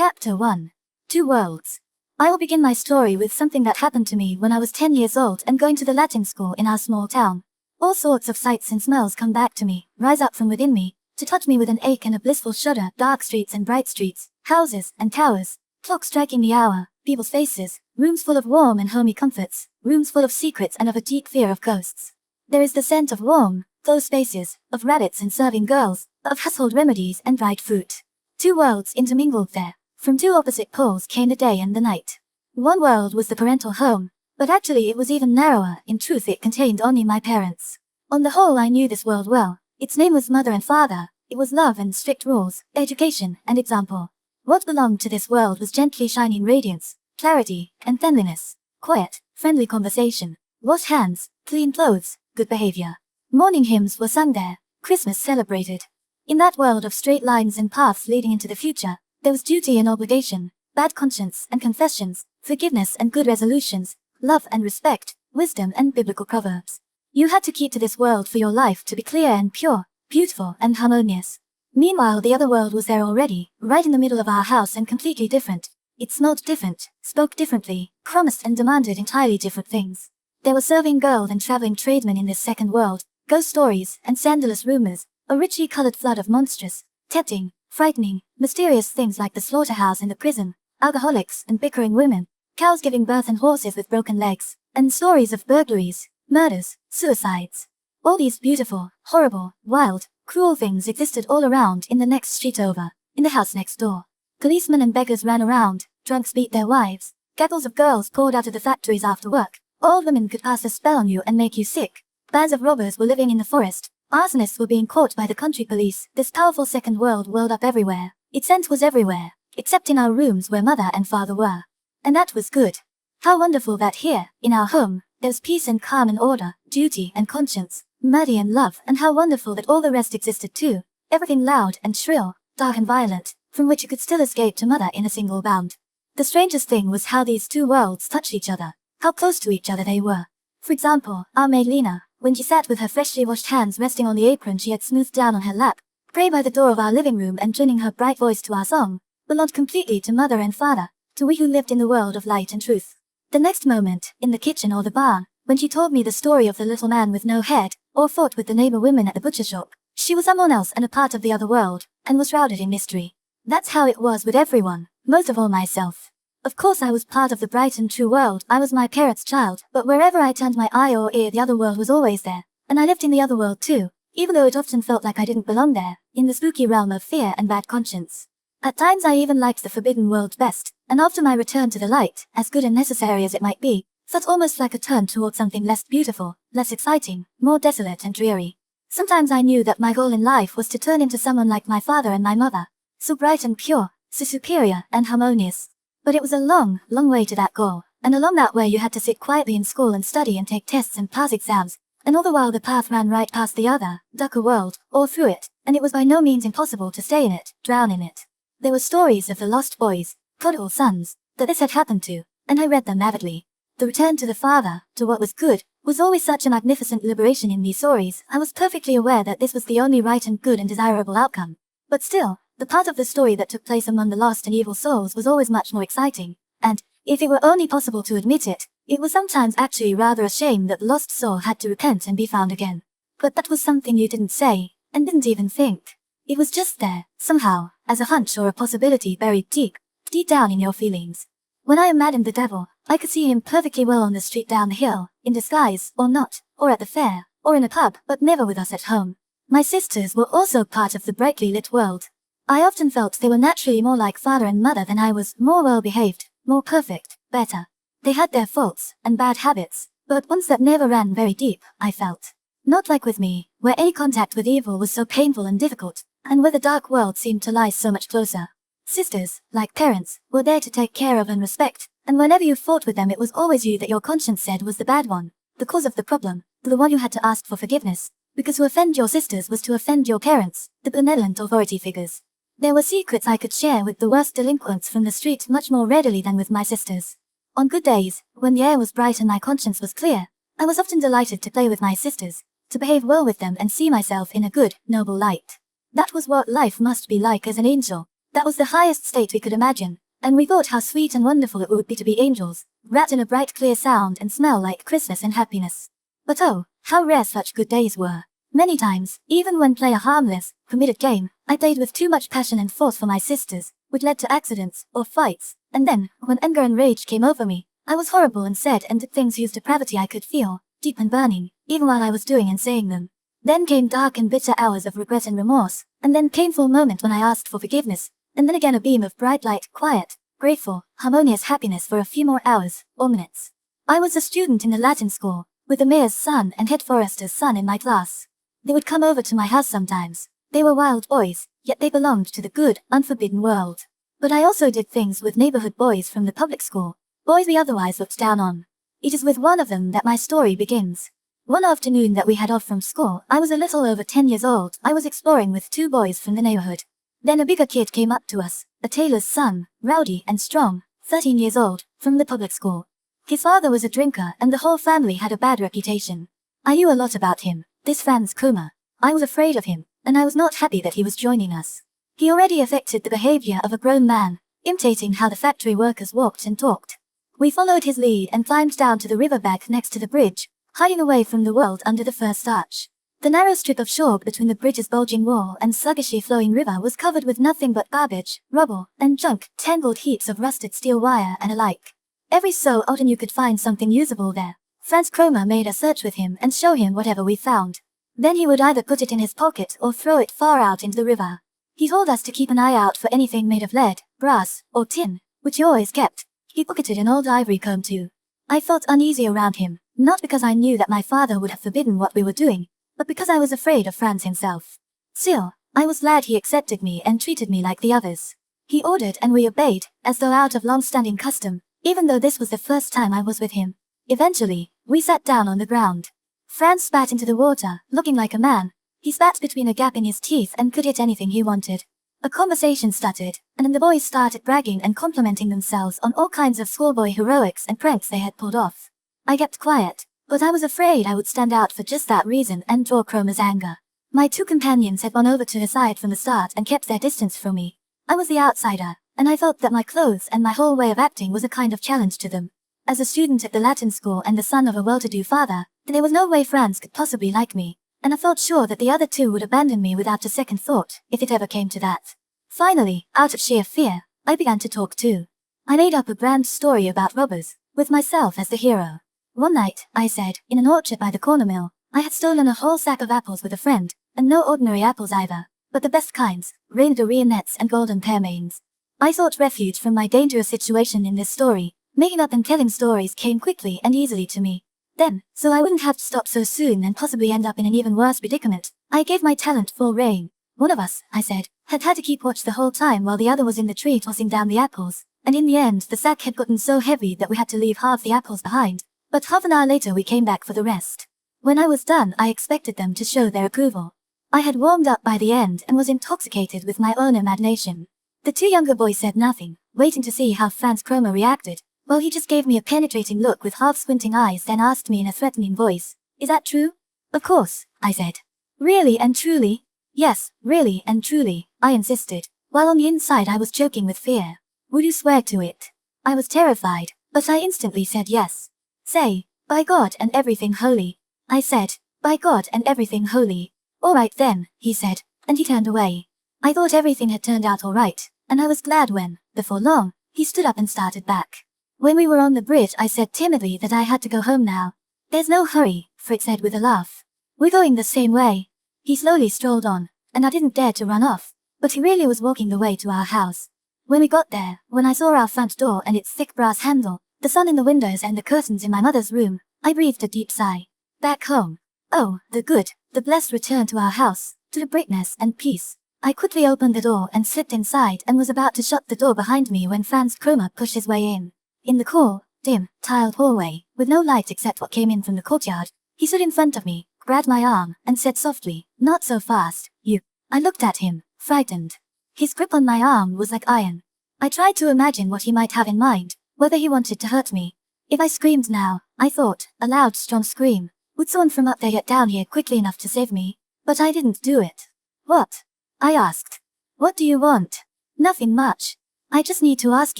Chapter 1. Two Worlds. I will begin my story with something that happened to me when I was 10 years old and going to the Latin school in our small town. All sorts of sights and smells come back to me, rise up from within me, to touch me with an ache and a blissful shudder. Dark streets and bright streets, houses and towers, clocks striking the hour, people's faces, rooms full of warm and homey comforts, rooms full of secrets and of a deep fear of ghosts. There is the scent of warm, close spaces, of rabbits and serving girls, of household remedies and dried fruit. Two worlds intermingled there. From two opposite poles came the day and the night. One world was the parental home, but actually it was even narrower. In truth, it contained only my parents. On the whole, I knew this world well. Its name was mother and father. It was love and strict rules, education and example. What belonged to this world was gently shining radiance, clarity, and cleanliness, quiet, friendly conversation, washed hands, clean clothes, good behavior. Morning hymns were sung there, Christmas celebrated. In that world of straight lines and paths leading into the future, there was duty and obligation, bad conscience and confessions, forgiveness and good resolutions, love and respect, wisdom and biblical proverbs. You had to keep to this world for your life to be clear and pure, beautiful and harmonious. Meanwhile, the other world was there already, right in the middle of our house and completely different. It smelled different, spoke differently, promised and demanded entirely different things. There were serving girls and traveling tradesmen in this second world, ghost stories and scandalous rumors, a richly colored flood of monstrous, tempting, frightening, mysterious things like the slaughterhouse and the prison, alcoholics and bickering women, cows giving birth and horses with broken legs, and stories of burglaries, murders, suicides. All these beautiful, horrible, wild, cruel things existed all around in the next street over, in the house next door. Policemen and beggars ran around, drunks beat their wives, gaggles of girls poured out of the factories after work, old women could cast a spell on you and make you sick. Bands of robbers were living in the forest, arsonists were being caught by the country police. This powerful second world whirled up everywhere. Its scent was everywhere, except in our rooms where mother and father were. And that was good. How wonderful that here, in our home, there was peace and calm and order, duty and conscience, mercy and love, and how wonderful that all the rest existed too. Everything loud and shrill, dark and violent, from which you could still escape to mother in a single bound. The strangest thing was how these two worlds touched each other, how close to each other they were. For example, our maid Lena, when she sat with her freshly washed hands resting on the apron she had smoothed down on her lap, pray by the door of our living room and tuning her bright voice to our song, belonged completely to mother and father, to we who lived in the world of light and truth. The next moment, in the kitchen or the barn, when she told me the story of the little man with no head, or fought with the neighbor women at the butcher shop, she was someone else and a part of the other world, and was shrouded in mystery. That's how it was with everyone, most of all myself. Of course I was part of the bright and true world. I was my parents' child, but wherever I turned my eye or ear, the other world was always there, and I lived in the other world too, even though it often felt like I didn't belong there, in the spooky realm of fear and bad conscience. At times I even liked the forbidden world best, and after my return to the light, as good and necessary as it might be, felt almost like a turn toward something less beautiful, less exciting, more desolate and dreary. Sometimes I knew that my goal in life was to turn into someone like my father and my mother, so bright and pure, so superior and harmonious. But it was a long, long way to that goal, and along that way you had to sit quietly in school and study and take tests and pass exams, and all the while the path ran right past the other, darker world, or through it, and it was by no means impossible to stay in it, drown in it. There were stories of the lost boys, prodigal sons, that this had happened to, and I read them avidly. The return to the father, to what was good, was always such a magnificent liberation in these stories. I was perfectly aware that this was the only right and good and desirable outcome. But still, the part of the story that took place among the lost and evil souls was always much more exciting, and, if it were only possible to admit it, it was sometimes actually rather a shame that the lost soul had to repent and be found again. But that was something you didn't say, and didn't even think. It was just there, somehow, as a hunch or a possibility buried deep, deep down in your feelings. When I imagined the devil, I could see him perfectly well on the street down the hill, in disguise, or not, or at the fair, or in a pub, but never with us at home. My sisters were also part of the brightly lit world. I often felt they were naturally more like father and mother than I was, more well-behaved, more perfect, better. They had their faults, and bad habits, but ones that never ran very deep, I felt. Not like with me, where any contact with evil was so painful and difficult, and where the dark world seemed to lie so much closer. Sisters, like parents, were there to take care of and respect, and whenever you fought with them it was always you that your conscience said was the bad one, the cause of the problem, the one you had to ask for forgiveness, because to offend your sisters was to offend your parents, the benevolent authority figures. There were secrets I could share with the worst delinquents from the street much more readily than with my sisters. On good days, when the air was bright and my conscience was clear, I was often delighted to play with my sisters, to behave well with them and see myself in a good, noble light. That was what life must be like as an angel, That was the highest state we could imagine, and we thought how sweet and wonderful it would be to be angels, wrapped in a bright clear sound and smell like Christmas and happiness. But oh, how rare such good days were. Many times, even when playing a harmless, permitted game, I played with too much passion and force for my sisters, which led to accidents or fights, and then, when anger and rage came over me, I was horrible and said and did things whose depravity I could feel, deep and burning, even while I was doing and saying them. Then came dark and bitter hours of regret and remorse, and then painful moment when I asked for forgiveness, and then again a beam of bright light, quiet, grateful, harmonious happiness for a few more hours, or minutes. I was a student in the Latin school, with the mayor's son and head forester's son in my class. They would come over to my house sometimes. They were wild boys, yet they belonged to the good, unforbidden world. But I also did things with neighborhood boys from the public school, boys we otherwise looked down on. It is with one of them that my story begins. One afternoon that we had off from school, I was a little over 10 years old. I was exploring with two boys from the neighborhood. Then a bigger kid came up to us, a tailor's son, rowdy and strong, 13 years old, from the public school. His father was a drinker and the whole family had a bad reputation. I knew a lot about him, this Franz Kummer. I was afraid of him, and I was not happy that he was joining us. He already affected the behavior of a grown man, imitating how the factory workers walked and talked. We followed his lead and climbed down to the riverbank next to the bridge, hiding away from the world under the first arch. The narrow strip of shore between the bridge's bulging wall and sluggishly flowing river was covered with nothing but garbage, rubble, and junk, tangled heaps of rusted steel wire and alike. Every so often you could find something usable there. Franz Kromer made us search with him and show him whatever we found. Then he would either put it in his pocket or throw it far out into the river. He told us to keep an eye out for anything made of lead, brass, or tin, which he always kept. He pocketed an old ivory comb too. I felt uneasy around him, not because I knew that my father would have forbidden what we were doing, but because I was afraid of Franz himself. Still, I was glad he accepted me and treated me like the others. He ordered and we obeyed, as though out of long-standing custom, even though this was the first time I was with him. Eventually, we sat down on the ground. Franz spat into the water, looking like a man. He spat between a gap in his teeth and could hit anything he wanted. A conversation started, and then the boys started bragging and complimenting themselves on all kinds of schoolboy heroics and pranks they had pulled off. I kept quiet, but I was afraid I would stand out for just that reason and draw Kromer's anger. My two companions had gone over to his side from the start and kept their distance from me. I was the outsider, and I felt that my clothes and my whole way of acting was a kind of challenge to them. As a student at the Latin school and the son of a well-to-do father, there was no way Franz could possibly like me, and I felt sure that the other two would abandon me without a second thought, if it ever came to that. Finally, out of sheer fear, I began to talk too. I made up a grand story about robbers, with myself as the hero. One night, I said, in an orchard by the corner mill, I had stolen a whole sack of apples with a friend, and no ordinary apples either, but the best kinds, reindeer and golden pearmains. I sought refuge from my dangerous situation in this story. Making up and telling stories came quickly and easily to me. Then, so I wouldn't have to stop so soon and possibly end up in an even worse predicament, I gave my talent full rein. One of us, I said, had to keep watch the whole time while the other was in the tree tossing down the apples, and in the end the sack had gotten so heavy that we had to leave half the apples behind. But half an hour later we came back for the rest. When I was done I expected them to show their approval. I had warmed up by the end and was intoxicated with my own imagination. The two younger boys said nothing, waiting to see how Franz Kromer reacted. Well, he just gave me a penetrating look with half-squinting eyes, then asked me in a threatening voice, "Is that true?" "Of course," I said. "Really and truly?" "Yes, really and truly," I insisted, while on the inside I was choking with fear. "Would you swear to it?" I was terrified, but I instantly said yes. "Say, by God and everything holy." I said, "By God and everything holy." "All right then," he said, and he turned away. I thought everything had turned out all right, and I was glad when, before long, he stood up and started back. When we were on the bridge I said timidly that I had to go home now. "There's no hurry," Fritz said with a laugh. "We're going the same way." He slowly strolled on, and I didn't dare to run off, but he really was walking the way to our house. When we got there, when I saw our front door and its thick brass handle, the sun in the windows and the curtains in my mother's room, I breathed a deep sigh. Back home. Oh, the good, the blessed return to our house, to the brightness and peace. I quickly opened the door and slipped inside and was about to shut the door behind me when Franz Kromer pushed his way in. In the cool, dim, tiled hallway, with no light except what came in from the courtyard, he stood in front of me, grabbed my arm, and said softly, "Not so fast, you." I looked at him, frightened. His grip on my arm was like iron. I tried to imagine what he might have in mind, whether he wanted to hurt me. If I screamed now, I thought, a loud, strong scream, would someone from up there get down here quickly enough to save me? But I didn't do it. "What?" I asked. "What do you want?" Nothing much. I just need to ask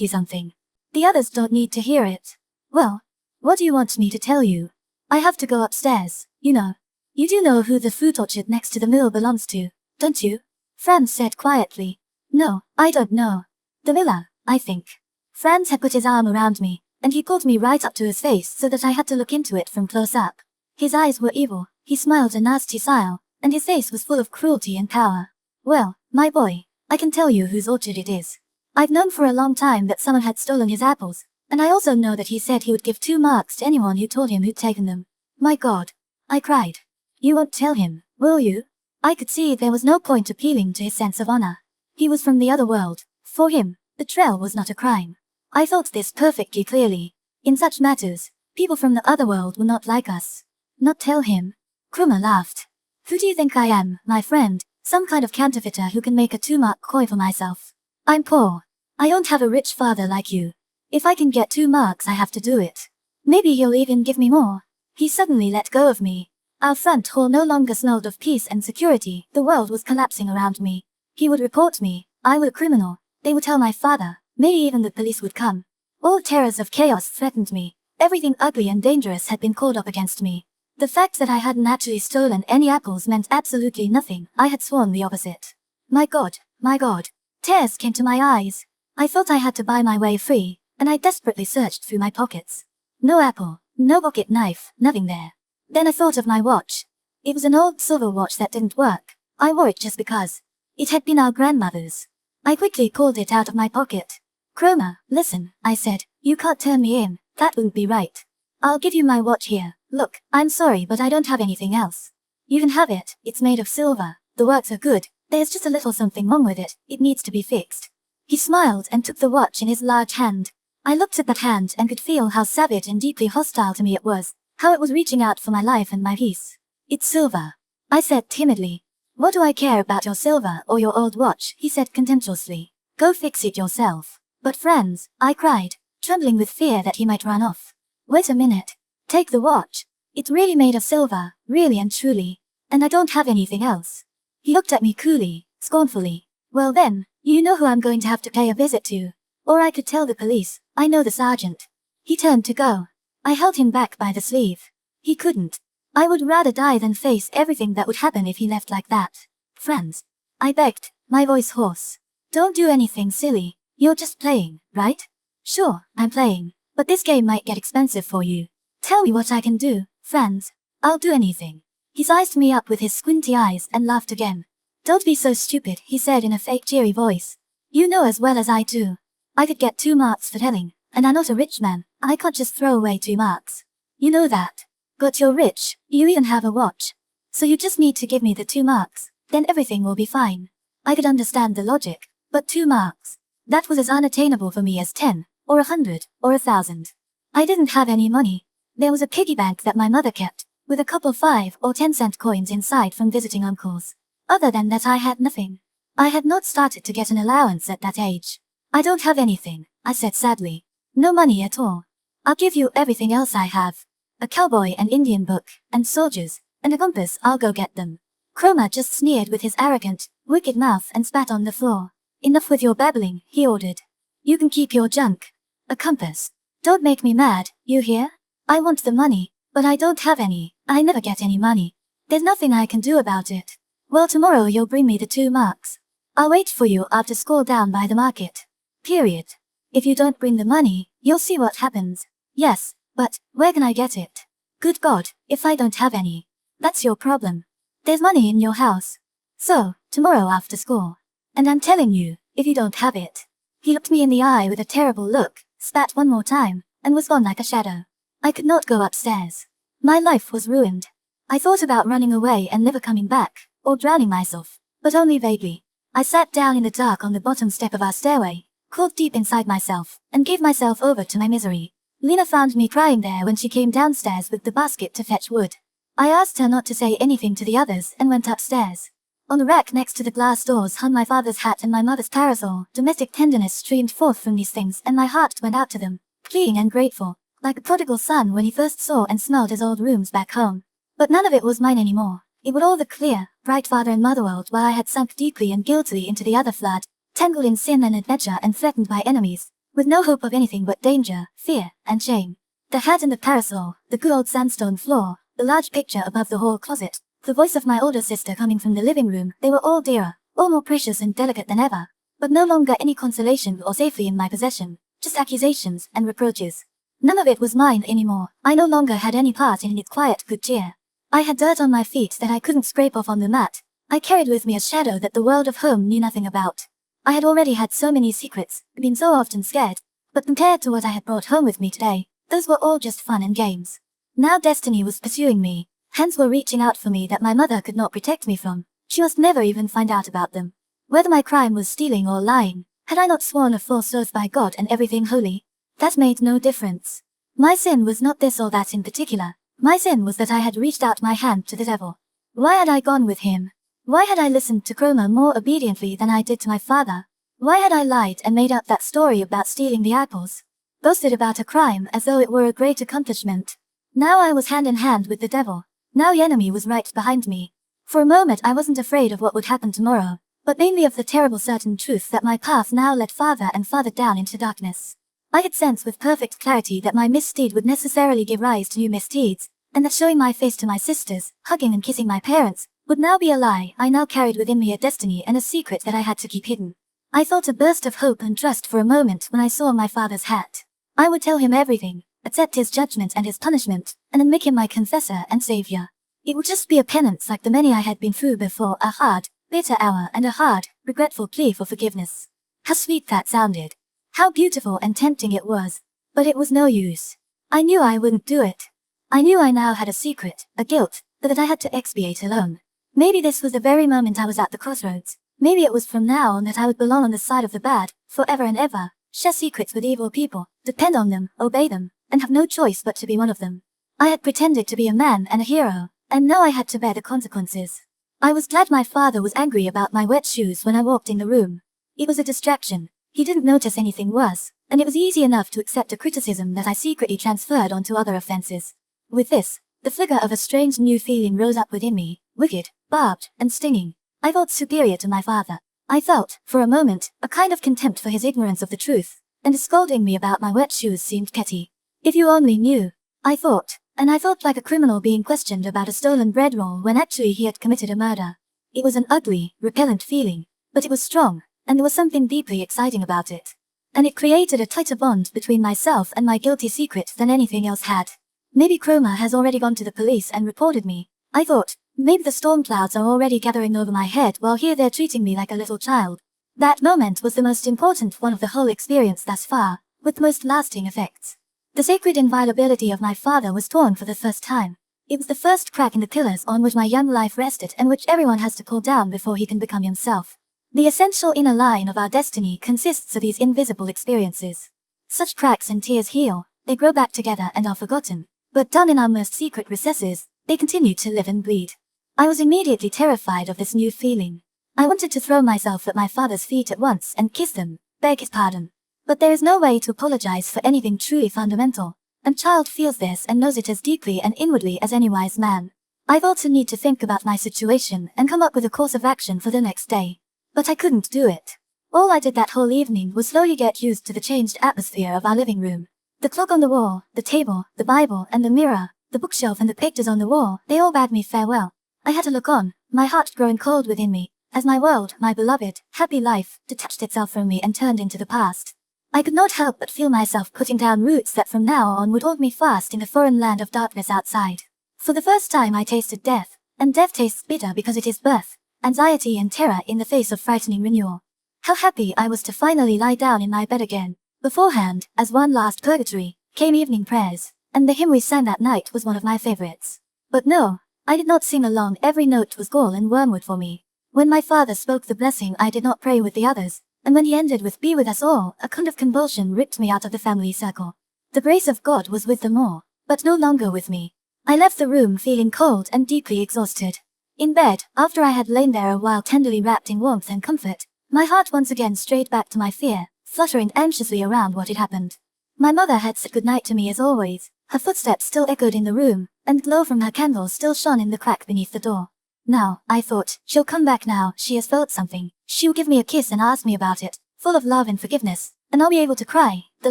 you something. The others don't need to hear it. Well, what do you want me to tell you? I have to go upstairs, you know. You do know who the fruit orchard next to the mill belongs to, don't you? Franz said quietly. No, I don't know. The miller, I think. Franz had put his arm around me, and he pulled me right up to his face so that I had to look into it from close up. His eyes were evil, he smiled a nasty smile, and his face was full of cruelty and power. Well, my boy, I can tell you whose orchard it is. I've known for a long time that someone had stolen his apples, and I also know that he said he would give 2 marks to anyone who told him who'd taken them. My God. I cried. You won't tell him, will you? I could see there was no point appealing to his sense of honor. He was from the other world. For him, betrayal was not a crime. I felt this perfectly clearly. In such matters, people from the other world were not like us. Not tell him. Krummer laughed. Who do you think I am, my friend? Some kind of counterfeiter who can make a 2-mark coin for myself. I'm poor. I don't have a rich father like you. If I can get 2 marks, I have to do it. Maybe he'll even give me more. He suddenly let go of me. Our front hall no longer smelled of peace and security. The world was collapsing around me. He would report me. I was a criminal. They would tell my father. Maybe even the police would come. All terrors of chaos threatened me. Everything ugly and dangerous had been called up against me. The fact that I hadn't actually stolen any apples meant absolutely nothing. I had sworn the opposite. My God, my God. Tears came to my eyes. I felt I had to buy my way free, and I desperately searched through my pockets. No apple, no pocket knife, nothing there. Then I thought of my watch. It was an old silver watch that didn't work. I wore it just because. It had been our grandmother's. I quickly pulled it out of my pocket. Krummer, listen, I said, you can't turn me in, that wouldn't be right. I'll give you my watch here. Look, I'm sorry but I don't have anything else. You can have it, it's made of silver, the works are good, there's just a little something wrong with it, it needs to be fixed. He smiled and took the watch in his large hand. I looked at that hand and could feel how savage and deeply hostile to me it was, how it was reaching out for my life and my peace. It's silver, I said timidly. What do I care about your silver or your old watch, he said contemptuously. Go fix it yourself. But Franz, I cried, trembling with fear that he might run off. Wait a minute. Take the watch. It's really made of silver, really and truly. And I don't have anything else. He looked at me coolly, scornfully. Well then, you know who I'm going to have to pay a visit to. Or I could tell the police, I know the sergeant. He turned to go. I held him back by the sleeve. He couldn't. I would rather die than face everything that would happen if he left like that. Franz. I begged, my voice hoarse. Don't do anything silly. You're just playing, right? Sure, I'm playing. But this game might get expensive for you. Tell me what I can do, Franz. I'll do anything. He sized me up with his squinty eyes and laughed again. Don't be so stupid, he said in a fake cheery voice. You know as well as I do. I could get 2 marks for telling, and I'm not a rich man. I can't just throw away 2 marks. You know that. But you're rich, you even have a watch. So you just need to give me the 2 marks, then everything will be fine. I could understand the logic, but 2 marks. That was as unattainable for me as 10, or 100, or 1,000. I didn't have any money. There was a piggy bank that my mother kept, with a couple 5 or 10-cent coins inside from visiting uncles. Other than that I had nothing. I had not started to get an allowance at that age. I don't have anything, I said sadly. No money at all. I'll give you everything else I have. A cowboy and Indian book, and soldiers, and a compass, I'll go get them. Krummer just sneered with his arrogant, wicked mouth and spat on the floor. Enough with your babbling, he ordered. You can keep your junk. A compass. Don't make me mad, you hear? I want the money, but I don't have any. I never get any money. There's nothing I can do about it. Well, tomorrow you'll bring me the 2 marks. I'll wait for you after school down by the market. Period. If you don't bring the money, you'll see what happens. Yes, but where can I get it? Good God, if I don't have any. That's your problem. There's money in your house. So, tomorrow after school. And I'm telling you, if you don't have it. He looked me in the eye with a terrible look, spat one more time, and was gone like a shadow. I could not go upstairs. My life was ruined. I thought about running away and never coming back, or drowning myself, but only vaguely. I sat down in the dark on the bottom step of our stairway, crawled deep inside myself, and gave myself over to my misery. Lena found me crying there when she came downstairs with the basket to fetch wood. I asked her not to say anything to the others and went upstairs. On the rack next to the glass doors hung my father's hat and my mother's parasol. Domestic tenderness streamed forth from these things and my heart went out to them, pleading and grateful, like a prodigal son when he first saw and smelled his old rooms back home. But none of it was mine anymore. It was all the clear, bright father and mother world while I had sunk deeply and guiltily into the other flood. tangled in sin and adventure and threatened by enemies, with no hope of anything but danger, fear, and shame. The hat and the parasol, the good old sandstone floor, the large picture above the hall closet, the voice of my older sister coming from the living room, they were all dearer, all more precious and delicate than ever, but no longer any consolation or safety in my possession, just accusations and reproaches. None of it was mine anymore. I no longer had any part in its quiet good cheer. I had dirt on my feet that I couldn't scrape off on the mat. I carried with me a shadow that the world of home knew nothing about. I had already had so many secrets, been so often scared, but compared to what I had brought home with me today, those were all just fun and games. Now destiny was pursuing me. Hands were reaching out for me that my mother could not protect me from. She must never even find out about them. Whether my crime was stealing or lying, had I not sworn a false oath by God and everything holy? That made no difference. My sin was not this or that in particular. My sin was that I had reached out my hand to the devil. Why had I gone with him? Why had I listened to Chroma more obediently than I did to my father? Why had I lied and made up that story about stealing the apples? Boasted about a crime as though it were a great accomplishment. Now I was hand in hand with the devil. Now the enemy was right behind me. For a moment I wasn't afraid of what would happen tomorrow, but mainly of the terrible certain truth that my path now led farther and farther down into darkness. I had sensed with perfect clarity that my misdeed would necessarily give rise to new misdeeds, and that showing my face to my sisters, hugging and kissing my parents, would now be a lie. I now carried within me a destiny and a secret that I had to keep hidden. I felt a burst of hope and trust for a moment when I saw my father's hat. I would tell him everything, accept his judgment and his punishment, and then make him my confessor and savior. It would just be a penance like the many I had been through before, a hard, bitter hour and a hard, regretful plea for forgiveness. How sweet that sounded. How beautiful and tempting it was. But it was no use. I knew I wouldn't do it. I knew I now had a secret, a guilt, that I had to expiate alone. Maybe this was the very moment I was at the crossroads. Maybe it was from now on that I would belong on the side of the bad, forever and ever, share secrets with evil people, depend on them, obey them, and have no choice but to be one of them. I had pretended to be a man and a hero, and now I had to bear the consequences. I was glad my father was angry about my wet shoes when I walked in the room. It was a distraction. He didn't notice anything worse, and it was easy enough to accept a criticism that I secretly transferred onto other offenses. With this, the flicker of a strange new feeling rose up within me, wicked, barbed, and stinging. I felt superior to my father. I felt, for a moment, a kind of contempt for his ignorance of the truth, and his scolding me about my wet shoes seemed petty. If you only knew, I thought, and I felt like a criminal being questioned about a stolen bread roll when actually he had committed a murder. It was an ugly, repellent feeling, but it was strong, and there was something deeply exciting about it. And it created a tighter bond between myself and my guilty secret than anything else had. Maybe Chroma has already gone to the police and reported me. I thought, maybe the storm clouds are already gathering over my head while here they're treating me like a little child. That moment was the most important one of the whole experience thus far, with the most lasting effects. The sacred inviolability of my father was torn for the first time. It was the first crack in the pillars on which my young life rested and which everyone has to pull down before he can become himself. The essential inner line of our destiny consists of these invisible experiences. Such cracks and tears heal, they grow back together and are forgotten. But down in our most secret recesses, they continue to live and bleed. I was immediately terrified of this new feeling. I wanted to throw myself at my father's feet at once and kiss them, beg his pardon. But there is no way to apologize for anything truly fundamental. A child feels this and knows it as deeply and inwardly as any wise man. I felt a need to think about my situation and come up with a course of action for the next day. But I couldn't do it. All I did that whole evening was slowly get used to the changed atmosphere of our living room. The clock on the wall, the table, the Bible and the mirror, the bookshelf and the pictures on the wall, they all bade me farewell. I had to look on, my heart growing cold within me, as my world, my beloved, happy life, detached itself from me and turned into the past. I could not help but feel myself putting down roots that from now on would hold me fast in the foreign land of darkness outside. For the first time I tasted death, and death tastes bitter because it is birth, anxiety and terror in the face of frightening renewal. How happy I was to finally lie down in my bed again. Beforehand, as one last purgatory, came evening prayers, and the hymn we sang that night was one of my favorites. But no, I did not sing along. Every note was gall and wormwood for me. When my father spoke the blessing I did not pray with the others, and when he ended with "Be with us all," a kind of convulsion ripped me out of the family circle. The grace of God was with them all, but no longer with me. I left the room feeling cold and deeply exhausted. In bed, after I had lain there a while tenderly wrapped in warmth and comfort, my heart once again strayed back to my fear, fluttering anxiously around what had happened. My mother had said goodnight to me as always. Her footsteps still echoed in the room, and glow from her candle still shone in the crack beneath the door. Now, I thought, she'll come back now, she has felt something. She'll give me a kiss and ask me about it, full of love and forgiveness, and I'll be able to cry, the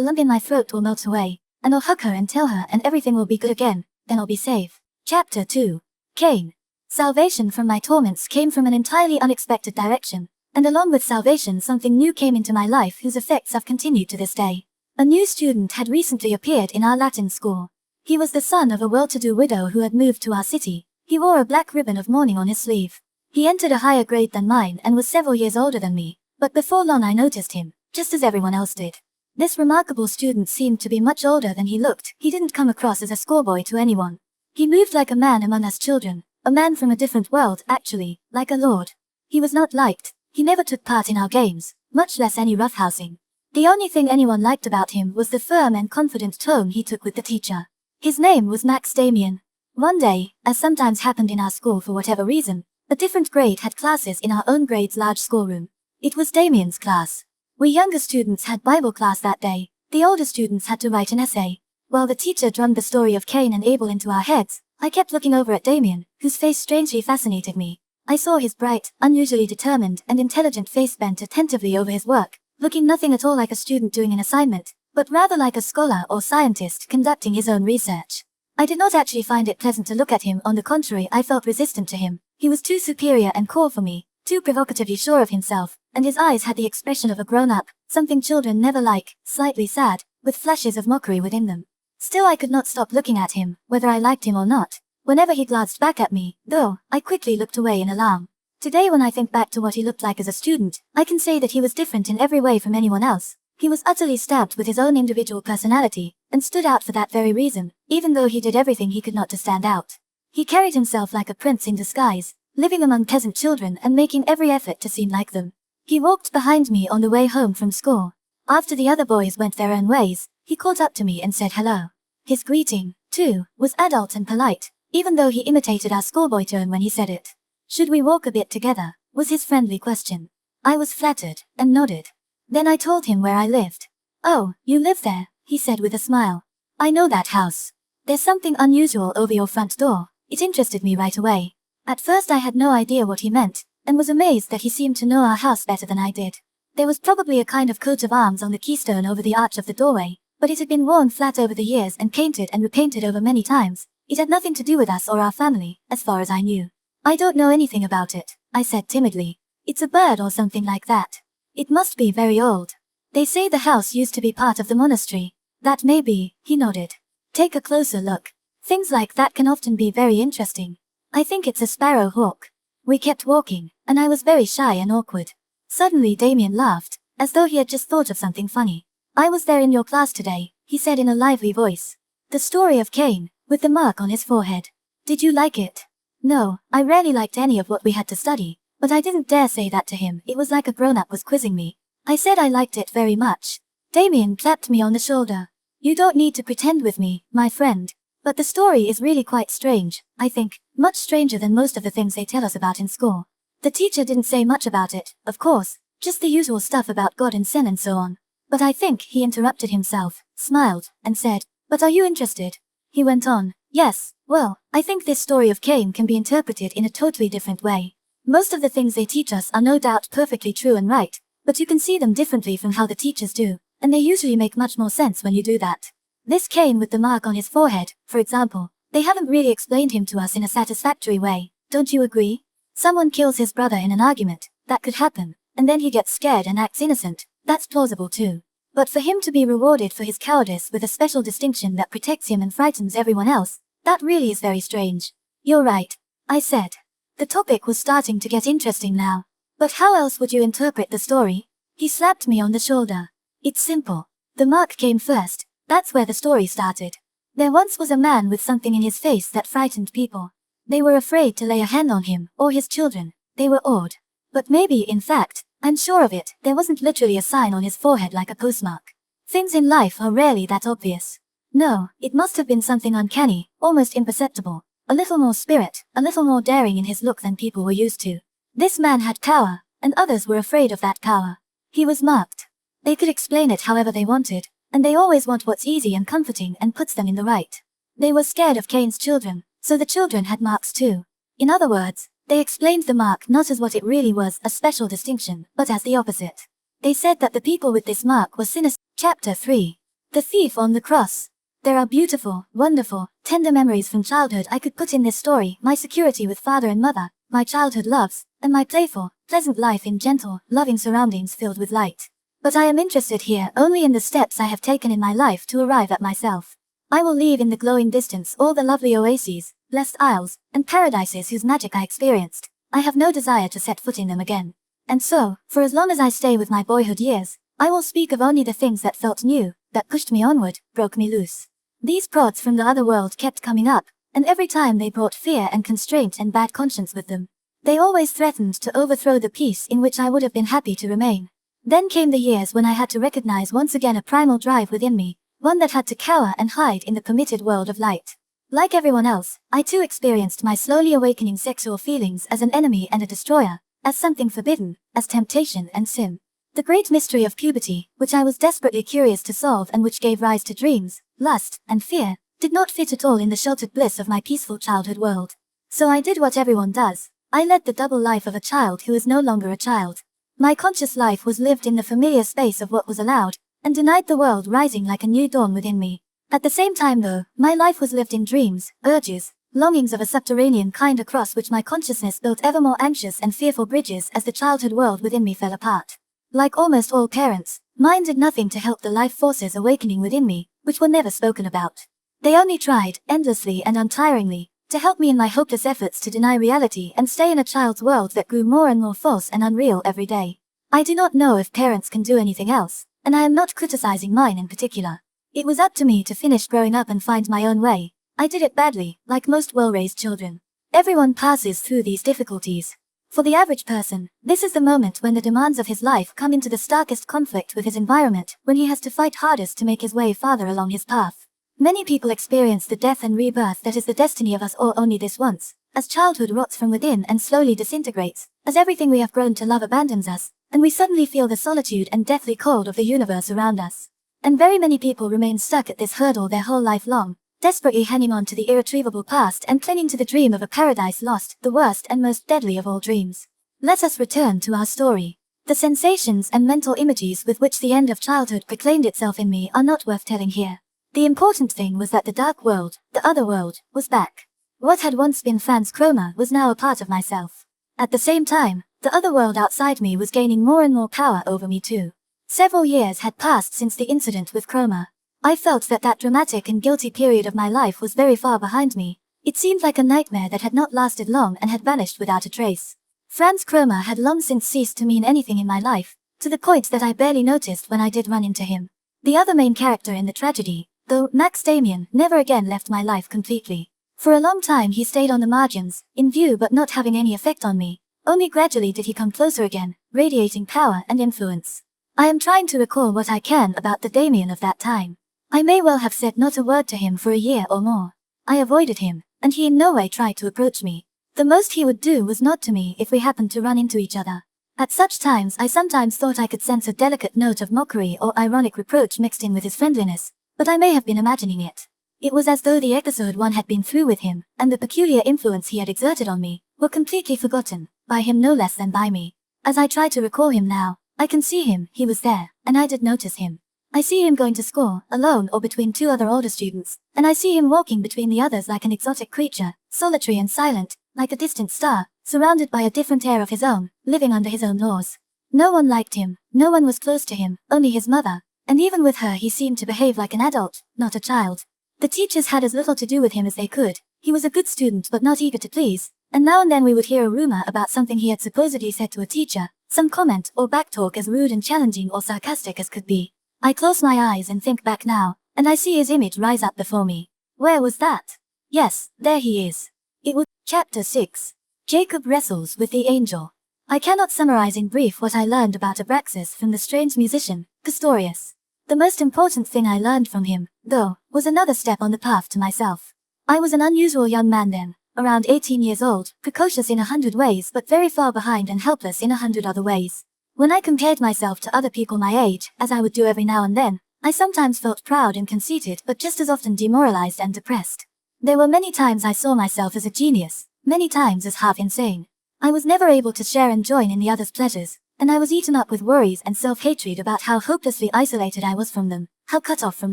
lump in my throat will melt away, and I'll hug her and tell her and everything will be good again, then I'll be safe. Chapter 2. Cain. Salvation from my torments came from an entirely unexpected direction, and along with salvation something new came into my life whose effects have continued to this day. A new student had recently appeared in our Latin school. He was the son of a well-to-do widow who had moved to our city. He wore a black ribbon of mourning on his sleeve. He entered a higher grade than mine and was several years older than me, but before long I noticed him, just as everyone else did. This remarkable student seemed to be much older than he looked. He didn't come across as a schoolboy to anyone. He moved like a man among us children, a man from a different world, actually, like a lord. He was not liked. He never took part in our games, much less any roughhousing. The only thing anyone liked about him was the firm and confident tone he took with the teacher. His name was Demian. One day, as sometimes happened in our school for whatever reason, a different grade had classes in our own grade's large schoolroom. It was Damian's class. We younger students had Bible class that day. The older students had to write an essay. While the teacher drummed the story of Cain and Abel into our heads, I kept looking over at Demian, whose face strangely fascinated me. I saw his bright, unusually determined and intelligent face bent attentively over his work, looking nothing at all like a student doing an assignment, but rather like a scholar or scientist conducting his own research. I did not actually find it pleasant to look at him. On the contrary, I felt resistant to him. He was too superior and cool for me, too provocatively sure of himself, and his eyes had the expression of a grown-up, something children never like, slightly sad, with flashes of mockery within them. Still I could not stop looking at him, whether I liked him or not. Whenever he glanced back at me, though, I quickly looked away in alarm. Today when I think back to what he looked like as a student, I can say that he was different in every way from anyone else. He was utterly stamped with his own individual personality, and stood out for that very reason, even though he did everything he could not to stand out. He carried himself like a prince in disguise, living among peasant children and making every effort to seem like them. He walked behind me on the way home from school. After the other boys went their own ways, he called up to me and said hello. His greeting, too, was adult and polite, even though he imitated our schoolboy tone when he said it. "Should we walk a bit together?" was his friendly question. I was flattered, and nodded. Then I told him where I lived. "Oh, you live there," he said with a smile. "I know that house. There's something unusual over your front door." It interested me right away. At first I had no idea what he meant, and was amazed that he seemed to know our house better than I did. There was probably a kind of coat of arms on the keystone over the arch of the doorway, but it had been worn flat over the years and painted and repainted over many times. It had nothing to do with us or our family, as far as I knew. "I don't know anything about it," I said timidly. "It's a bird or something like that. It must be very old. They say the house used to be part of the monastery." "That may be," he nodded. "Take a closer look. Things like that can often be very interesting. I think it's a sparrow hawk." We kept walking, and I was very shy and awkward. Suddenly Demian laughed, as though he had just thought of something funny. "I was there in your class today," he said in a lively voice. "The story of Cain, with the mark on his forehead. Did you like it?" No, I rarely liked any of what we had to study, but I didn't dare say that to him. It was like a grown-up was quizzing me. I said I liked it very much. Demian clapped me on the shoulder. "You don't need to pretend with me, my friend. But the story is really quite strange, I think, much stranger than most of the things they tell us about in school." The teacher didn't say much about it, of course, just the usual stuff about God and sin and so on. But I think he interrupted himself, smiled, and said, "But are you interested?" He went on, "Yes, well, I think this story of Cain can be interpreted in a totally different way. Most of the things they teach us are no doubt perfectly true and right, but you can see them differently from how the teachers do, and they usually make much more sense when you do that. This Cain with the mark on his forehead, for example, they haven't really explained him to us in a satisfactory way, don't you agree? Someone kills his brother in an argument, that could happen, and then he gets scared and acts innocent, that's plausible too. But for him to be rewarded for his cowardice with a special distinction that protects him and frightens everyone else, that really is very strange." "You're right," I said. The topic was starting to get interesting now. "But how else would you interpret the story?" He slapped me on the shoulder. "It's simple. The mark came first. That's where the story started. There once was a man with something in his face that frightened people. They were afraid to lay a hand on him, or his children. They were awed. But maybe, in fact, I'm sure of it, there wasn't literally a sign on his forehead like a postmark. Things in life are rarely that obvious. No, it must have been something uncanny, almost imperceptible. A little more spirit, a little more daring in his look than people were used to. This man had power, and others were afraid of that power. He was marked. They could explain it however they wanted, and they always want what's easy and comforting and puts them in the right. They were scared of Cain's children, so the children had marks too. In other words, They explained the mark not as what it really was, a special distinction, but as the opposite. They said that the people with this mark were sinners. Chapter 3. The Thief on the Cross. There are beautiful, wonderful, tender memories from childhood I could put in this story, my security with father and mother, my childhood loves, and my playful, pleasant life in gentle, loving surroundings filled with light. But I am interested here only in the steps I have taken in my life to arrive at myself. I will leave in the glowing distance all the lovely oases, blessed isles, and paradises whose magic I experienced. I have no desire to set foot in them again. And so, for as long as I stay with my boyhood years, I will speak of only the things that felt new, that pushed me onward, broke me loose. These prods from the other world kept coming up, and every time they brought fear and constraint and bad conscience with them. They always threatened to overthrow the peace in which I would have been happy to remain. Then came the years when I had to recognize once again a primal drive within me, one that had to cower and hide in the permitted world of light. Like everyone else, I too experienced my slowly awakening sexual feelings as an enemy and a destroyer, as something forbidden, as temptation and sin. The great mystery of puberty, which I was desperately curious to solve and which gave rise to dreams, lust, and fear, did not fit at all in the sheltered bliss of my peaceful childhood world. So I did what everyone does. I led the double life of a child who is no longer a child. My conscious life was lived in the familiar space of what was allowed, and denied the world rising like a new dawn within me. At the same time though, my life was lived in dreams, urges, longings of a subterranean kind across which my consciousness built ever more anxious and fearful bridges as the childhood world within me fell apart. Like almost all parents, mine did nothing to help the life forces awakening within me, which were never spoken about. They only tried, endlessly and untiringly, to help me in my hopeless efforts to deny reality and stay in a child's world that grew more and more false and unreal every day. I do not know if parents can do anything else, and I am not criticizing mine in particular. It was up to me to finish growing up and find my own way. I did it badly, like most well-raised children. Everyone passes through these difficulties. For the average person, this is the moment when the demands of his life come into the starkest conflict with his environment, when he has to fight hardest to make his way farther along his path. Many people experience the death and rebirth that is the destiny of us all only this once, as childhood rots from within and slowly disintegrates, as everything we have grown to love abandons us, and we suddenly feel the solitude and deathly cold of the universe around us. And very many people remain stuck at this hurdle their whole life long, desperately hanging on to the irretrievable past and clinging to the dream of a paradise lost, the worst and most deadly of all dreams. Let us return to our story. The sensations and mental images with which the end of childhood proclaimed itself in me are not worth telling here. The important thing was that the dark world, the other world, was back. What had once been Franz Chroma was now a part of myself. At the same time, the other world outside me was gaining more and more power over me too. Several years had passed since the incident with Chroma. I felt that that dramatic and guilty period of my life was very far behind me. It seemed like a nightmare that had not lasted long and had vanished without a trace. Franz Chroma had long since ceased to mean anything in my life, to the point that I barely noticed when I did run into him. The other main character in the tragedy, though, Max Demian, never again left my life completely. For a long time he stayed on the margins, in view but not having any effect on me. Only gradually did he come closer again, radiating power and influence. I am trying to recall what I can about the Demian of that time. I may well have said not a word to him for a year or more. I avoided him, and he in no way tried to approach me. The most he would do was nod to me if we happened to run into each other. At such times I sometimes thought I could sense a delicate note of mockery or ironic reproach mixed in with his friendliness, but I may have been imagining it. It was as though the episode one had been through with him, and the peculiar influence he had exerted on me, were completely forgotten, by him no less than by me. As I try to recall him now, I can see him, he was there, and I did notice him. I see him going to school, alone or between two other older students, and I see him walking between the others like an exotic creature, solitary and silent, like a distant star, surrounded by a different air of his own, living under his own laws. No one liked him, no one was close to him, only his mother, and even with her he seemed to behave like an adult, not a child. The teachers had as little to do with him as they could. He was a good student but not eager to please, and now and then we would hear a rumor about something he had supposedly said to a teacher, some comment or backtalk as rude and challenging or sarcastic as could be. I close my eyes and think back now, and I see his image rise up before me. Where was that? Yes, there he is. It was Chapter 6. Jacob wrestles with the angel. I cannot summarize in brief what I learned about Abraxas from the strange musician, Pistorius. The most important thing I learned from him, though, was another step on the path to myself. I was an unusual young man then, around 18 years old, precocious in 100 ways but very far behind and helpless in 100 other ways. When I compared myself to other people my age, as I would do every now and then, I sometimes felt proud and conceited but just as often demoralized and depressed. There were many times I saw myself as a genius, many times as half insane. I was never able to share and join in the others' pleasures, and I was eaten up with worries and self-hatred about how hopelessly isolated I was from them, how cut off from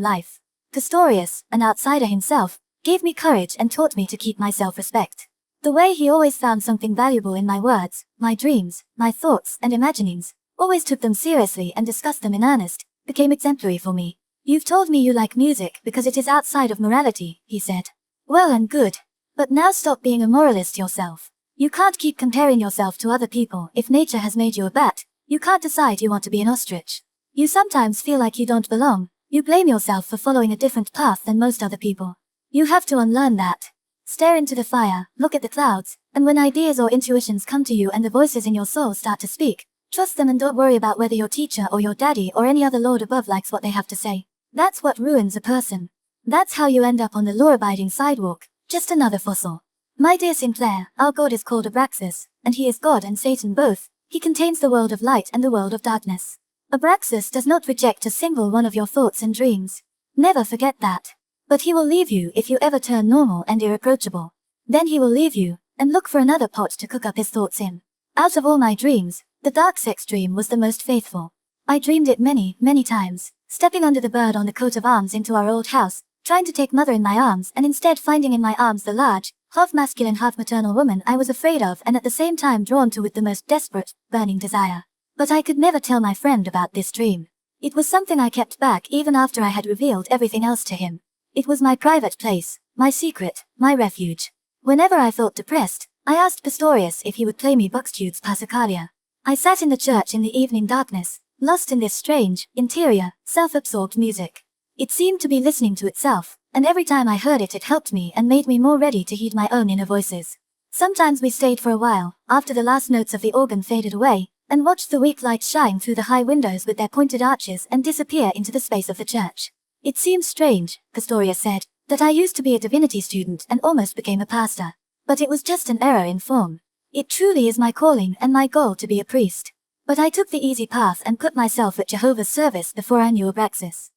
life. Pistorius, an outsider himself, gave me courage and taught me to keep my self-respect. The way he always found something valuable in my words, my dreams, my thoughts and imaginings, always took them seriously and discussed them in earnest, became exemplary for me. You've told me you like music because it is outside of morality, he said. Well and good. But now stop being a moralist yourself. You can't keep comparing yourself to other people. If nature has made you a bat, you can't decide you want to be an ostrich. You sometimes feel like you don't belong. You blame yourself for following a different path than most other people. You have to unlearn that. Stare into the fire, look at the clouds, and when ideas or intuitions come to you and the voices in your soul start to speak, trust them and don't worry about whether your teacher or your daddy or any other lord above likes what they have to say. That's what ruins a person. That's how you end up on the law-abiding sidewalk, just another fossil. My dear Sinclair, our God is called Abraxas, and he is God and Satan both. He contains the world of light and the world of darkness. Abraxas does not reject a single one of your thoughts and dreams. Never forget that. But he will leave you if you ever turn normal and irreproachable. Then he will leave you, and look for another pot to cook up his thoughts in. Out of all my dreams, the dark sex dream was the most faithful. I dreamed it many, many times, stepping under the bird on the coat of arms into our old house, trying to take mother in my arms and instead finding in my arms the large, half-masculine half-maternal woman I was afraid of and at the same time drawn to with the most desperate, burning desire. But I could never tell my friend about this dream. It was something I kept back even after I had revealed everything else to him. It was my private place, my secret, my refuge. Whenever I felt depressed, I asked Pistorius if he would play me Buxteude's Passacaglia. I sat in the church in the evening darkness, lost in this strange, interior, self-absorbed music. It seemed to be listening to itself, and every time I heard it, it helped me and made me more ready to heed my own inner voices. Sometimes we stayed for a while, after the last notes of the organ faded away, and watched the weak light shine through the high windows with their pointed arches and disappear into the space of the church. It seems strange, Pistorius said, that I used to be a divinity student and almost became a pastor. But it was just an error in form. It truly is my calling and my goal to be a priest. But I took the easy path and put myself at Jehovah's service before I knew Abraxas.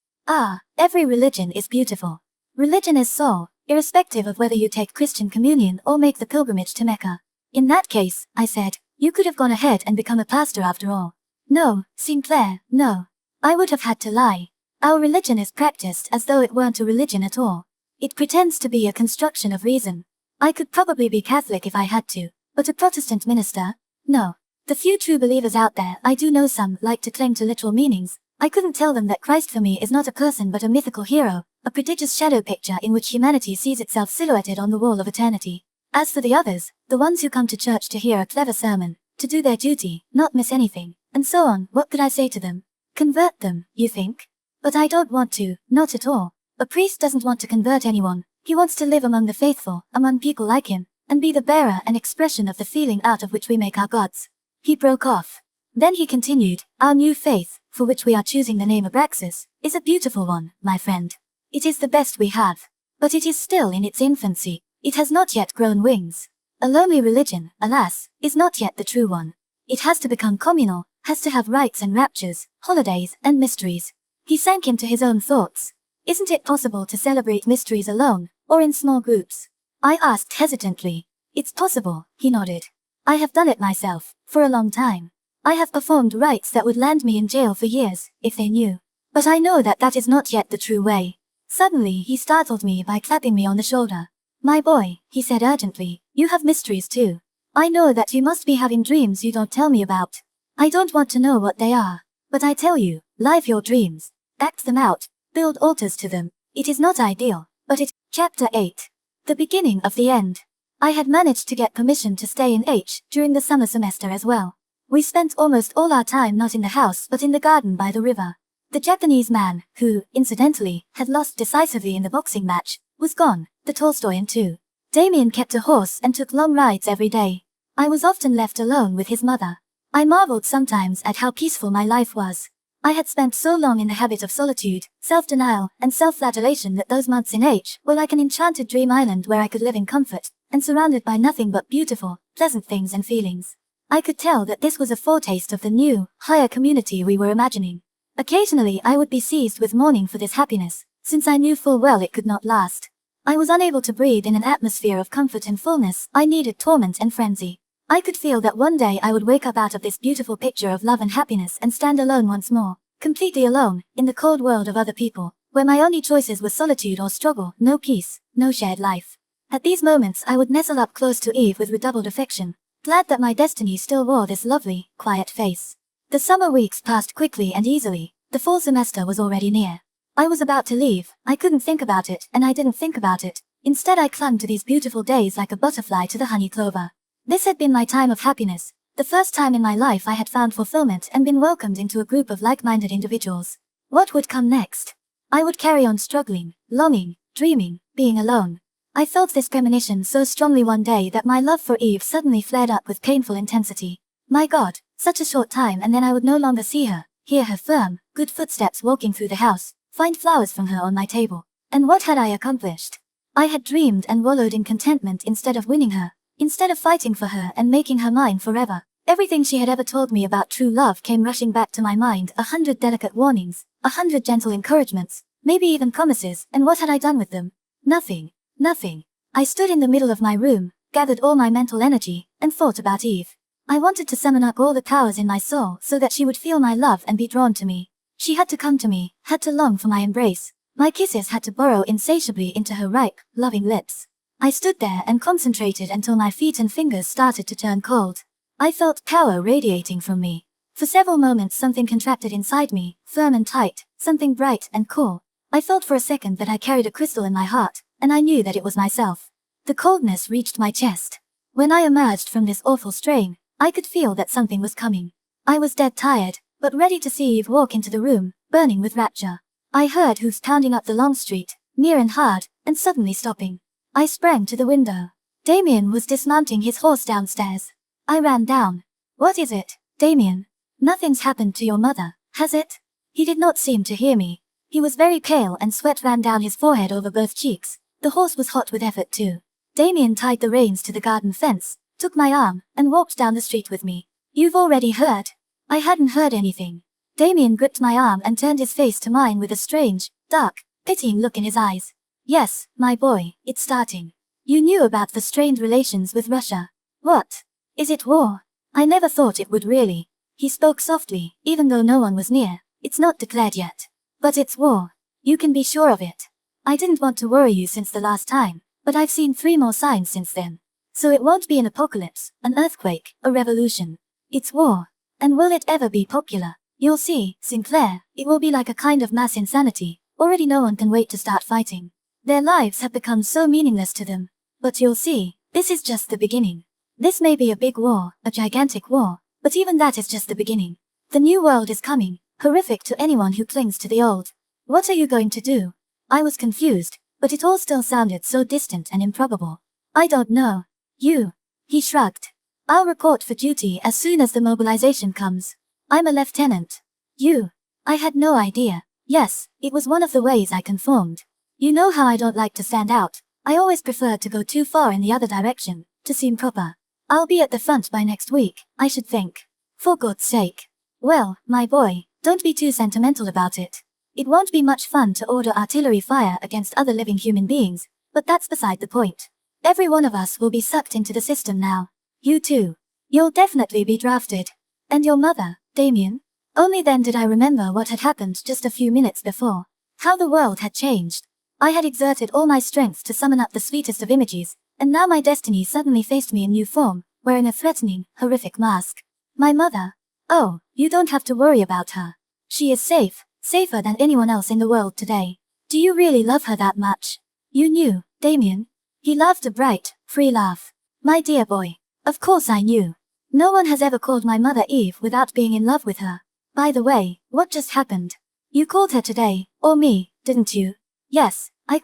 Every religion is beautiful. Religion is soul, irrespective of whether you take Christian communion or make the pilgrimage to Mecca. In that case, I said, you could have gone ahead and become a pastor after all. No, Sinclair, no. I would have had to lie. Our religion is practiced as though it weren't a religion at all. It pretends to be a construction of reason. I could probably be Catholic if I had to, but a Protestant minister? No. The few true believers out there, I do know some, like to cling to literal meanings. I couldn't tell them that Christ for me is not a person but a mythical hero, a prodigious shadow picture in which humanity sees itself silhouetted on the wall of eternity. As for the others, the ones who come to church to hear a clever sermon, to do their duty, not miss anything, and so on, what could I say to them? Convert them, you think? But I don't want to, not at all. A priest doesn't want to convert anyone. He wants to live among the faithful, among people like him, and be the bearer and expression of the feeling out of which we make our gods. He broke off. Then he continued, our new faith, for which we are choosing the name Abraxas, is a beautiful one, my friend. It is the best we have. But it is still in its infancy. It has not yet grown wings. A lonely religion, alas, is not yet the true one. It has to become communal, has to have rites and raptures, holidays and mysteries. He sank into his own thoughts. Isn't it possible to celebrate mysteries alone, or in small groups? I asked hesitantly. It's possible, he nodded. I have done it myself, for a long time. I have performed rites that would land me in jail for years, if they knew. But I know that that is not yet the true way. Suddenly he startled me by clapping me on the shoulder. My boy, he said urgently, you have mysteries too. I know that you must be having dreams you don't tell me about. I don't want to know what they are. But I tell you, live your dreams. Act them out. Build altars to them. It is not ideal, but it. Chapter 8. The beginning of the end. I had managed to get permission to stay in H during the summer semester as well. We spent almost all our time not in the house but in the garden by the river. The Japanese man, who, incidentally, had lost decisively in the boxing match, was gone, the Tolstoyan too. Demian kept a horse and took long rides every day. I was often left alone with his mother. I marveled sometimes at how peaceful my life was. I had spent so long in the habit of solitude, self-denial, and self-flagellation that those months in H were like an enchanted dream island where I could live in comfort, and surrounded by nothing but beautiful, pleasant things and feelings. I could tell that this was a foretaste of the new, higher community we were imagining. Occasionally I would be seized with mourning for this happiness, since I knew full well it could not last. I was unable to breathe in an atmosphere of comfort and fullness. I needed torment and frenzy. I could feel that one day I would wake up out of this beautiful picture of love and happiness and stand alone once more, completely alone, in the cold world of other people, where my only choices were solitude or struggle, no peace, no shared life. At these moments I would nestle up close to Eve with redoubled affection, glad that my destiny still wore this lovely, quiet face. The summer weeks passed quickly and easily. The fall semester was already near. I was about to leave. I couldn't think about it, and I didn't think about it. Instead I clung to these beautiful days like a butterfly to the honey clover. This had been my time of happiness, the first time in my life I had found fulfillment and been welcomed into a group of like-minded individuals. What would come next? I would carry on struggling, longing, dreaming, being alone. I felt this premonition so strongly one day that my love for Eve suddenly flared up with painful intensity. My God, such a short time and then I would no longer see her, hear her firm, good footsteps walking through the house, find flowers from her on my table. And what had I accomplished? I had dreamed and wallowed in contentment instead of winning her, instead of fighting for her and making her mine forever. Everything she had ever told me about true love came rushing back to my mind, 100 delicate warnings, 100 gentle encouragements, maybe even promises, and what had I done with them? Nothing. Nothing. I stood in the middle of my room, gathered all my mental energy, and thought about Eve. I wanted to summon up all the powers in my soul so that she would feel my love and be drawn to me. She had to come to me, had to long for my embrace. My kisses had to burrow insatiably into her ripe, loving lips. I stood there and concentrated until my feet and fingers started to turn cold. I felt power radiating from me. For several moments something contracted inside me, firm and tight, something bright and cool. I felt for a second that I carried a crystal in my heart, and I knew that it was myself. The coldness reached my chest. When I emerged from this awful strain, I could feel that something was coming. I was dead tired, but ready to see Eve walk into the room, burning with rapture. I heard hooves pounding up the long street, near and hard, and suddenly stopping. I sprang to the window. Demian was dismounting his horse downstairs. I ran down. What is it, Demian? Nothing's happened to your mother, has it? He did not seem to hear me. He was very pale and sweat ran down his forehead over both cheeks. The horse was hot with effort too. Demian tied the reins to the garden fence, took my arm, and walked down the street with me. You've already heard? I hadn't heard anything. Demian gripped my arm and turned his face to mine with a strange, dark, pitying look in his eyes. Yes, my boy, it's starting. You knew about the strained relations with Russia. What? Is it war? I never thought it would really. He spoke softly, even though no one was near. It's not declared yet. But it's war. You can be sure of it. I didn't want to worry you since the last time, but I've seen 3 more signs since then. So it won't be an apocalypse, an earthquake, a revolution. It's war. And will it ever be popular? You'll see, Sinclair, it will be like a kind of mass insanity. Already no one can wait to start fighting. Their lives have become so meaningless to them. But you'll see, this is just the beginning. This may be a big war, a gigantic war, but even that is just the beginning. The new world is coming, horrific to anyone who clings to the old. What are you going to do? I was confused, but it all still sounded so distant and improbable. I don't know. You. He shrugged. I'll report for duty as soon as the mobilization comes. I'm a lieutenant. You. I had no idea. Yes, it was one of the ways I conformed. You know how I don't like to stand out. I always preferred to go too far in the other direction, to seem proper. I'll be at the front by next week, I should think. For God's sake. Well, my boy, don't be too sentimental about it. It won't be much fun to order artillery fire against other living human beings, but that's beside the point. Every one of us will be sucked into the system now. You too. You'll definitely be drafted. And your mother, Demian? Only then did I remember what had happened just a few minutes before. How the world had changed. I had exerted all my strength to summon up the sweetest of images, and now my destiny suddenly faced me in new form, wearing a threatening, horrific mask. My mother? Oh, you don't have to worry about her. She is safe. Safer than anyone else in the world today. Do you really love her that much? You knew, Demian? He laughed a bright, free laugh. My dear boy. Of course I knew. No one has ever called my mother Eve without being in love with her. By the way, what just happened? You called her today, or me, didn't you? Yes, I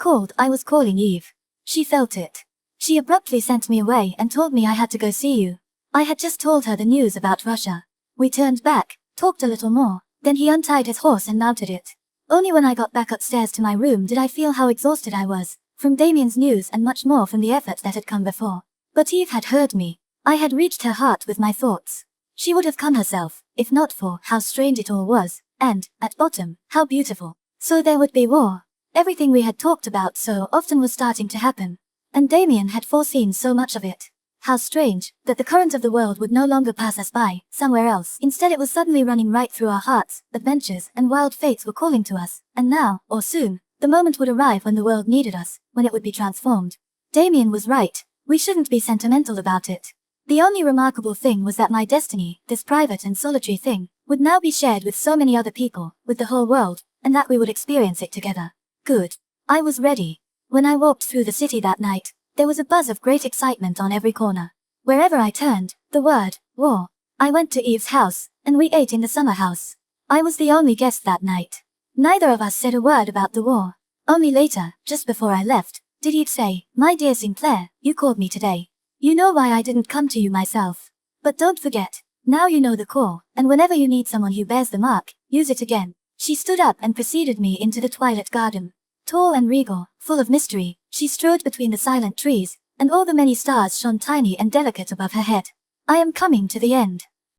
was calling Eve. She felt it. She abruptly sent me away and told me I had to go see you. I had just told her the news about Russia. We turned back, talked a little more. Then he untied his horse and mounted it. Only when I got back upstairs to my room did I feel how exhausted I was, from Damian's news and much more from the effort that had come before. But Eve had heard me. I had reached her heart with my thoughts. She would have come herself, if not for how strange it all was, and, at bottom, how beautiful. So there would be war. Everything we had talked about so often was starting to happen. And Demian had foreseen so much of it. How strange, that the current of the world would no longer pass us by, somewhere else. Instead it was suddenly running right through our hearts. Adventures and wild fates were calling to us, and now, or soon, the moment would arrive when the world needed us, when it would be transformed. Demian was right. We shouldn't be sentimental about it. The only remarkable thing was that my destiny, this private and solitary thing, would now be shared with so many other people, with the whole world, and that we would experience it together. Good. I was ready. When I walked through the city that night, there was a buzz of great excitement on every corner. Wherever I turned, the word, war. I went to Eve's house, and we ate in the summer house. I was the only guest that night. Neither of us said a word about the war. Only later, just before I left, did Eve say, "My dear Sinclair, you called me today. You know why I didn't come to you myself. But don't forget, now you know the core, and whenever you need someone who bears the mark, use it again." She stood up and preceded me into the twilit garden. Tall and regal, full of mystery, she strode between the silent trees, and all the many stars shone tiny and delicate above her head. I am coming to the end.